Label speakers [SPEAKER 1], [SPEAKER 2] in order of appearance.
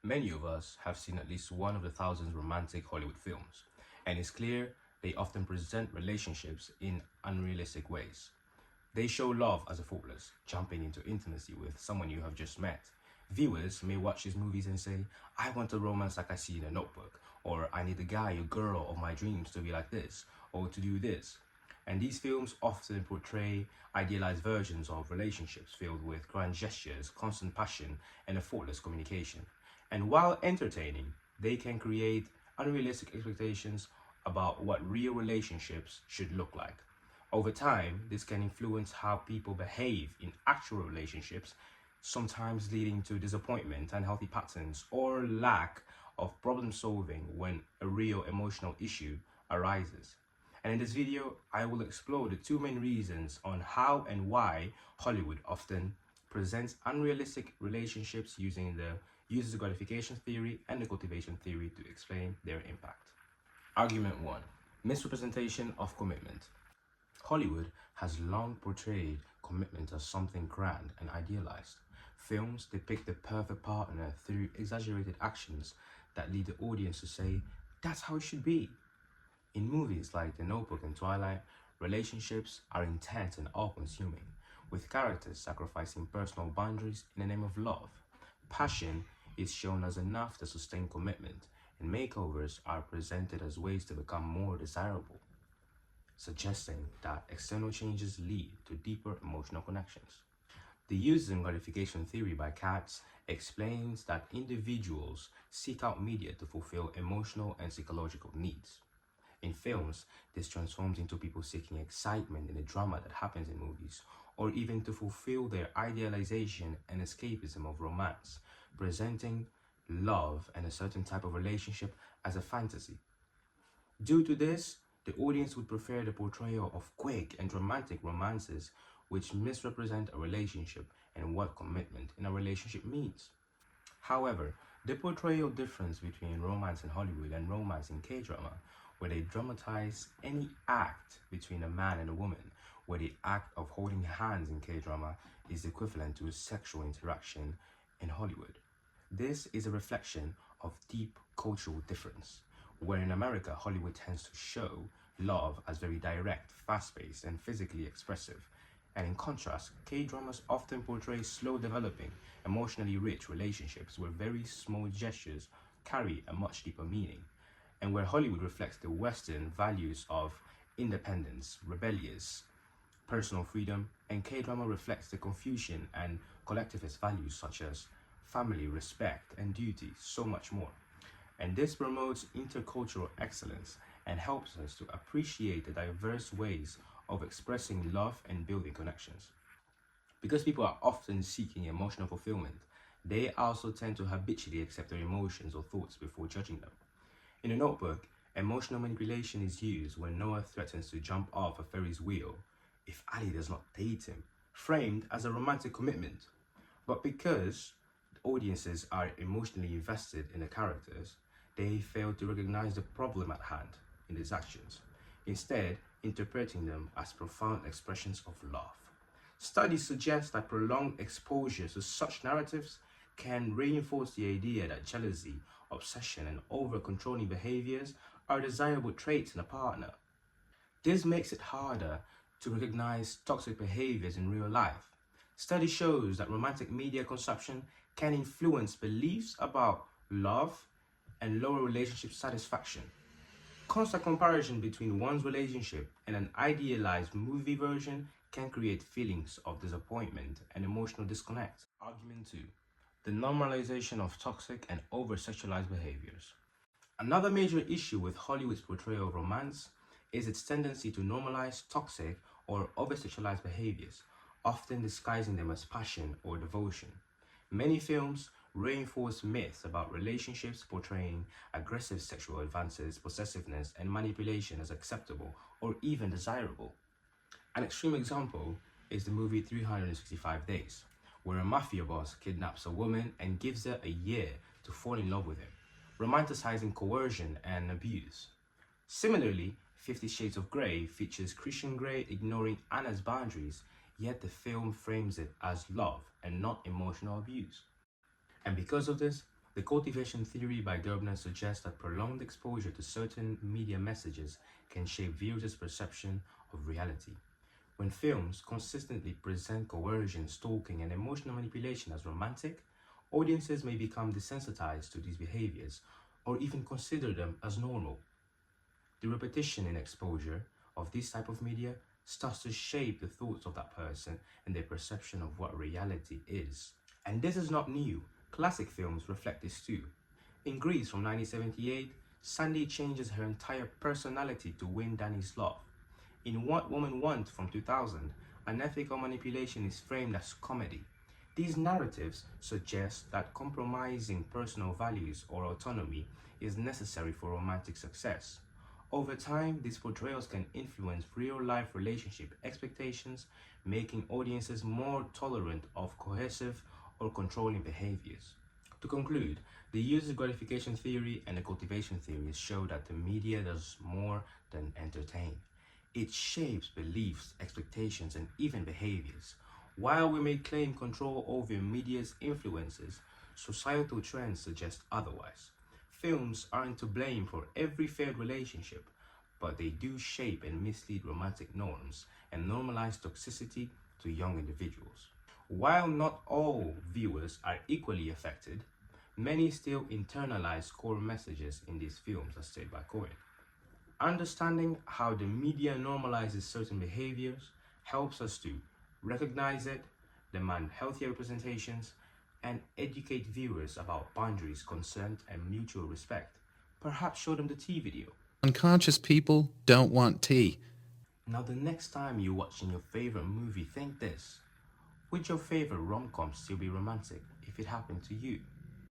[SPEAKER 1] Many of us have seen at least one of the thousands romantic Hollywood films, and it's clear they often present relationships in unrealistic ways. They show love as effortless, jumping into intimacy with someone you have just met. Viewers may watch these movies and say, I want a romance like I see in a notebook, or I need the guy or girl of my dreams to be like this, or to do this. And these films often portray idealized versions of relationships filled with grand gestures, constant passion, and effortless communication. And while entertaining, they can create unrealistic expectations about what real relationships should look like. Over time, this can influence how people behave in actual relationships, sometimes leading to disappointment, unhealthy patterns, or lack of problem solving when a real emotional issue arises. And in this video, I will explore the two main reasons on how and why Hollywood often presents unrealistic relationships using the user's gratification theory and the cultivation theory to explain their impact. Argument 1. Misrepresentation of commitment. Hollywood has long portrayed commitment as something grand and idealized. Films depict the perfect partner through exaggerated actions that lead the audience to say, that's how it should be. In movies like The Notebook and Twilight, relationships are intense and all-consuming, with characters sacrificing personal boundaries in the name of love. Passion is shown as enough to sustain commitment, and makeovers are presented as ways to become more desirable, suggesting that external changes lead to deeper emotional connections. The user gratification theory by Katz explains that individuals seek out media to fulfill emotional and psychological needs. In films, this transforms into people seeking excitement in the drama that happens in movies, or even to fulfill their idealization and escapism of romance, presenting love and a certain type of relationship as a fantasy. Due to this, the audience would prefer the portrayal of quick and dramatic romances which misrepresent a relationship and what commitment in a relationship means. However, the portrayal difference between romance in Hollywood and romance in K-drama, where they dramatize any act between a man and a woman, where the act of holding hands in K-drama is equivalent to a sexual interaction in Hollywood. This is a reflection of deep cultural difference, where in America, Hollywood tends to show love as very direct, fast-paced, and physically expressive. And in contrast, K-dramas often portray slow-developing, emotionally rich relationships where very small gestures carry a much deeper meaning, and where Hollywood reflects the Western values of independence, rebellious, personal freedom, and K-drama reflects the Confucian and collectivist values such as family, respect, and duty, so much more. And this promotes intercultural excellence and helps us to appreciate the diverse ways of expressing love and building connections. Because people are often seeking emotional fulfillment, they also tend to habitually accept their emotions or thoughts before judging them. In a notebook, emotional manipulation is used when Noah threatens to jump off a Ferris wheel if Ali does not date him, framed as a romantic commitment. But because audiences are emotionally invested in the characters, they fail to recognize the problem at hand in these actions, instead interpreting them as profound expressions of love. Studies suggest that prolonged exposure to such narratives can reinforce the idea that jealousy, obsession, and over-controlling behaviors are desirable traits in a partner. This makes it harder to recognize toxic behaviors in real life. Study shows that romantic media consumption can influence beliefs about love and lower relationship satisfaction. Constant comparison between one's relationship and an idealized movie version can create feelings of disappointment and emotional disconnect. Argument 2. The normalization of toxic and over-sexualized behaviors. Another major issue with Hollywood's portrayal of romance is its tendency to normalize toxic or over-sexualized behaviors, often disguising them as passion or devotion. Many films reinforce myths about relationships portraying aggressive sexual advances, possessiveness, and manipulation as acceptable or even desirable. An extreme example is the movie 365 Days, where a mafia boss kidnaps a woman and gives her a year to fall in love with him, romanticizing coercion and abuse. Similarly, 50 Shades of Grey features Christian Grey ignoring Anna's boundaries, yet the film frames it as love and not emotional abuse. And because of this, The cultivation theory by Gerbner suggests that prolonged exposure to certain media messages can shape viewers' perception of reality. When films consistently present coercion, stalking, and emotional manipulation as romantic, audiences may become desensitized to these behaviors or even consider them as normal. The repetition and exposure of this type of media starts to shape the thoughts of that person and their perception of what reality is. And this is not new. Classic films reflect this too. In Grease from 1978, Sandy changes her entire personality to win Danny's love. In What Women Want from 2000, unethical manipulation is framed as comedy. These narratives suggest that compromising personal values or autonomy is necessary for romantic success. Over time, these portrayals can influence real-life relationship expectations, making audiences more tolerant of coercive or controlling behaviors. To conclude, the user gratification theory and the cultivation theories show that the media does more than entertain. It shapes beliefs, expectations, and even behaviors. While we may claim control over media's influences, societal trends suggest otherwise. Films aren't to blame for every failed relationship, but they do shape and mislead romantic norms and normalize toxicity to young individuals. While not all viewers are equally affected, many still internalize core messages in these films, as stated by Coyne. Understanding how the media normalizes certain behaviors helps us to recognize it, demand healthier representations, and educate viewers about boundaries, consent, and mutual respect. Perhaps show them the tea video.
[SPEAKER 2] Unconscious people don't want tea.
[SPEAKER 1] Now, the next time you're watching your favorite movie, think this. Would your favorite rom-com still be romantic if it happened to you?